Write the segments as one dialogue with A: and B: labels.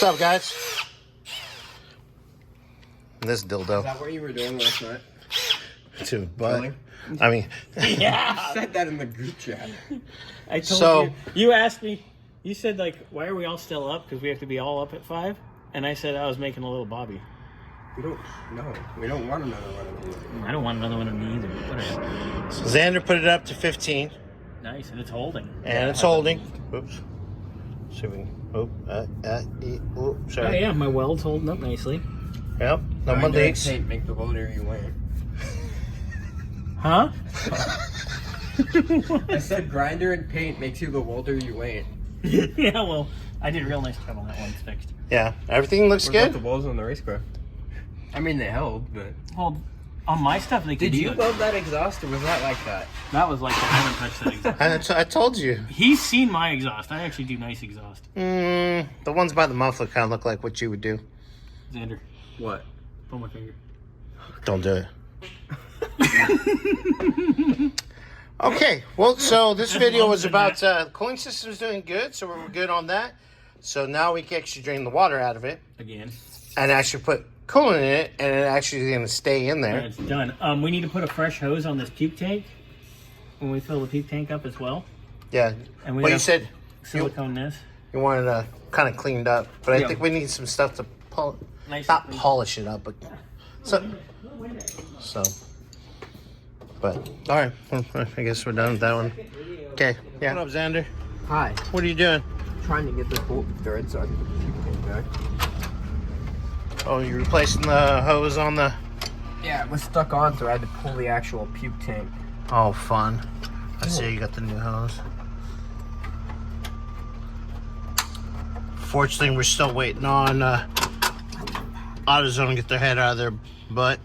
A: up, guys? This dildo.
B: Is that what you were doing last night?
A: Dude, but I mean,
C: Yeah.
B: I said that in the group chat.
C: I told you asked me, you said, like, why are we all still up? Because we have to be all up at 5. And I said I was making a little Bobby.
B: We don't want another one of these.
C: I don't want another one of me either. Whatever.
A: so Xander put it up to 15.
C: Nice, and it's holding.
A: And it's holding. Oops. So we
C: Oh, yeah, my weld's holding up nicely.
A: Yep. No more leaks.
B: Make the welder you want.
C: Huh?
B: I said grinder and paint makes you the welder you ain't.
C: Yeah, well, I did a real nice job on that one. It's fixed.
A: Yeah. Everything looks
B: What
A: good.
B: about the balls on the racecraft? I mean, they held, but...
C: Well, on my stuff, they could
B: Did you
C: do it.
B: love that exhaust, or was that like that?
C: That was like, I haven't touched that exhaust.
A: I told you.
C: He's seen my exhaust. I actually do nice exhaust.
A: The ones by the muffler kind of look like what you would do.
C: Xander,
B: What?
C: pull my finger.
A: Don't do it. Okay, well, so this video was about cooling system's doing good, so we're good on that. So now we can actually drain the water out of it
C: Again.
A: and actually put coolant in it, and it actually is going to stay in
C: Yeah,
A: there.
C: it's done. We need to put a fresh hose on this puke tank when we fill the puke tank up as well.
A: Yeah.
C: And we
A: Well, you
C: have
A: said
C: silicone this.
A: you wanted it kind of cleaned up, but I
C: Yeah.
A: think we need some stuff to
C: Nice
A: not
C: and clean.
A: polish it up, but so. But all right, well, I guess we're done with that one. Okay, yeah. What up, Xander?
B: Hi.
A: What are you doing?
B: Trying to get this bolt thread so I can put the puke tank back.
A: Oh, you're replacing the hose on the.
B: Yeah, it was stuck on, so I had to pull the actual puke tank.
A: Oh, fun! I see you got the new hose. Fortunately, we're still waiting on AutoZone to get their head out of their butt,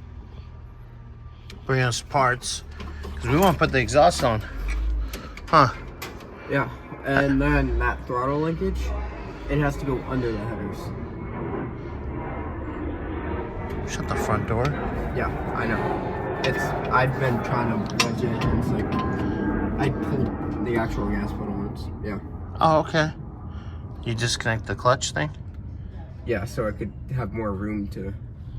A: bring us parts, because we want to put the exhaust on. Huh?
B: Yeah, and then that throttle linkage, it has to go under the headers.
A: Shut the front door.
B: Yeah, I know. I've been trying to wedge it, and it's like, I pulled the actual gas pedal once. Yeah.
A: Oh, okay. You disconnect the clutch thing?
B: Yeah, so I could have more room to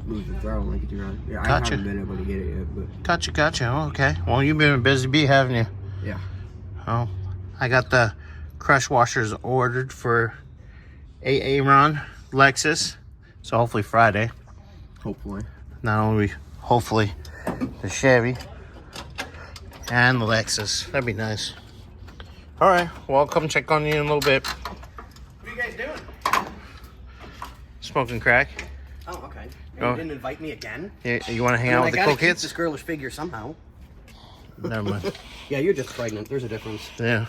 B: move the throttle linkage around. Yeah,
A: Gotcha.
B: I haven't been able to get it yet, but
A: Gotcha. Oh, okay. Well, you've been a busy bee, haven't you?
B: yeah.
A: Oh, I got the crush washers ordered for Aaron Lexus, so hopefully Friday.
B: Hopefully.
A: Not only hopefully the Chevy and the Lexus. That'd be nice. All right. Well, I'll come check on you in a little bit.
D: What are you guys doing?
A: Smoking crack.
D: Oh, okay. And
A: Oh.
D: you didn't invite me again?
A: You want to hang
D: I mean,
A: out
D: I
A: with the
D: gotta
A: cool
D: keep
A: kids?
D: this girlish figure somehow.
A: Never mind.
D: Yeah, you're just pregnant. There's a difference.
A: Yeah.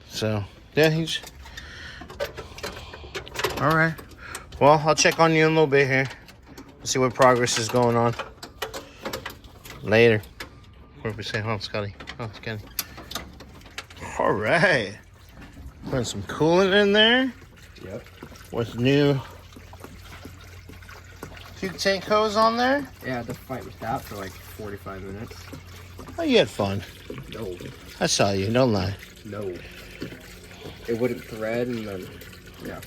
A: So, yeah, he's... All right. Well, I'll check on you in a little bit here. See what progress is going on. Later. What did we say? Oh, Scotty. Oh, Scotty. All right. Putting some coolant in there.
B: Yep.
A: With new puke tank hose on there.
B: Yeah, I had to fight with that for like 45 minutes.
A: Oh, you had fun.
B: No.
A: I saw you. Don't lie.
B: No. It wouldn't thread, and then, yeah.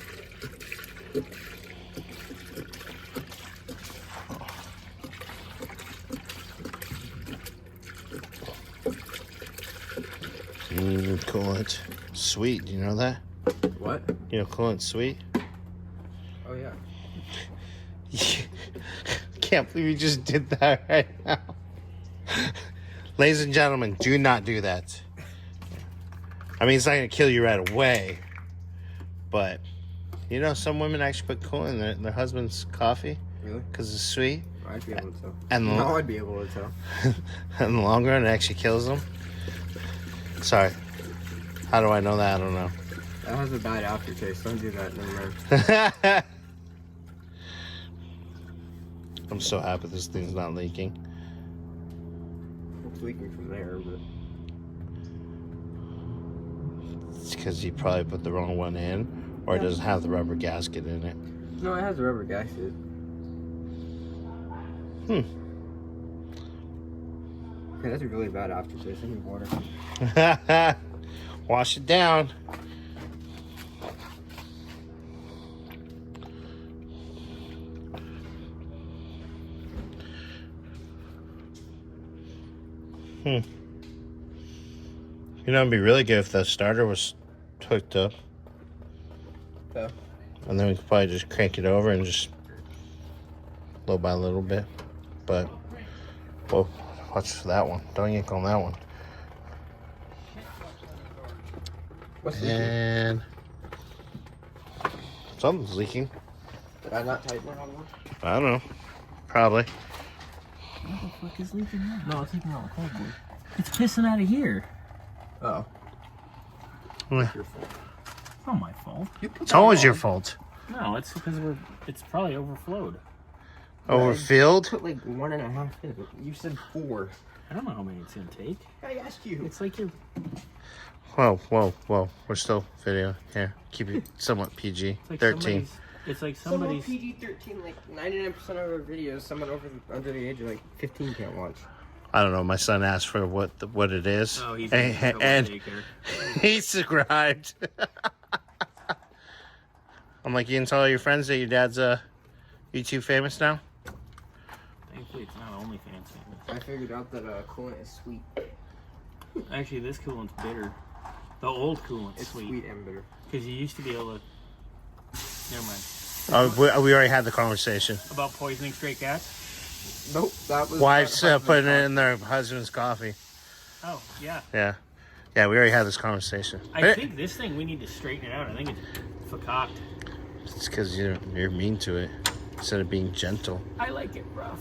A: Coolant. Sweet. Do you know that?
B: What?
A: You know coolant's sweet?
B: Oh, yeah.
A: Can't believe you just did that right now. Ladies and gentlemen, do not do that. I mean, it's not going to kill you right away. But, you know, some women actually put coolant in their husband's coffee.
B: Really?
A: Because it's sweet.
B: I'd be able to tell.
A: And
B: No, I'd be able to tell.
A: in the long run, it actually kills them. Sorry. How do I know that? I don't know.
B: That has a bad aftertaste. Don't do that. Never mind.
A: I'm so happy this thing's not leaking.
B: It's leaking from there, but...
A: It's because you probably put the wrong one in, or it doesn't have the rubber gasket in it.
B: No, it has a rubber gasket. Okay, that's a really bad aftertaste. I need water.
A: Wash it down. You know, it'd be really good if the starter was hooked up.
B: Yeah.
A: And then we could probably just crank it over and just little by little bit. But, well, watch that one. Don't yank on that one.
B: What's leaking?
A: And something's leaking.
B: Did I not tighten it on one?
A: I don't know. Probably.
C: What the fuck is leaking now? No, it's leaking out the cardboard. It's pissing out of here.
B: Oh.
A: Yeah.
B: Your fault.
C: It's not my fault.
A: It's always your fault.
C: No, it's because it's probably overflowed.
A: Overfilled?
B: Put like 1.5 in. You said 4.
C: I don't know how many it's gonna take.
B: I asked you.
C: It's like you're.
A: Whoa. We're still video. Here, keep it somewhat PG.
C: It's like
A: 13.
C: It's like
B: Someone
C: somebody's.
B: PG-13, like 99% of our videos, someone under the age of like 15 can't watch.
A: I don't know. My son asked for what it is.
C: Oh, he's
A: and he subscribed. I'm like, you can tell all your friends that your dad's YouTube famous now?
C: Thankfully, it's not OnlyFans famous.
B: I figured out that coolant is sweet.
C: Actually, this coolant's bitter. The old coolant's
B: It's
C: sweet.
B: sweet and bitter.
C: Because you used to be able to. Never mind.
A: We already had the conversation.
C: About poisoning stray cats?
B: Nope, that was...
A: Wives putting it in their husband's coffee.
C: Oh, yeah.
A: Yeah, we already had this conversation.
C: I think this thing, we need to straighten it out. I think it's fakaked.
A: It's because you're mean to it instead of being gentle.
C: I like it rough.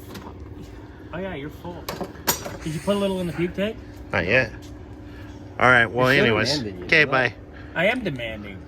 C: Oh, yeah, you're full. Did you put a little in the puke tank?
A: Not yet. All right. Well,
B: You're so
A: anyways.
B: demanding, you
A: Okay.
B: know
A: Bye.
C: I am demanding.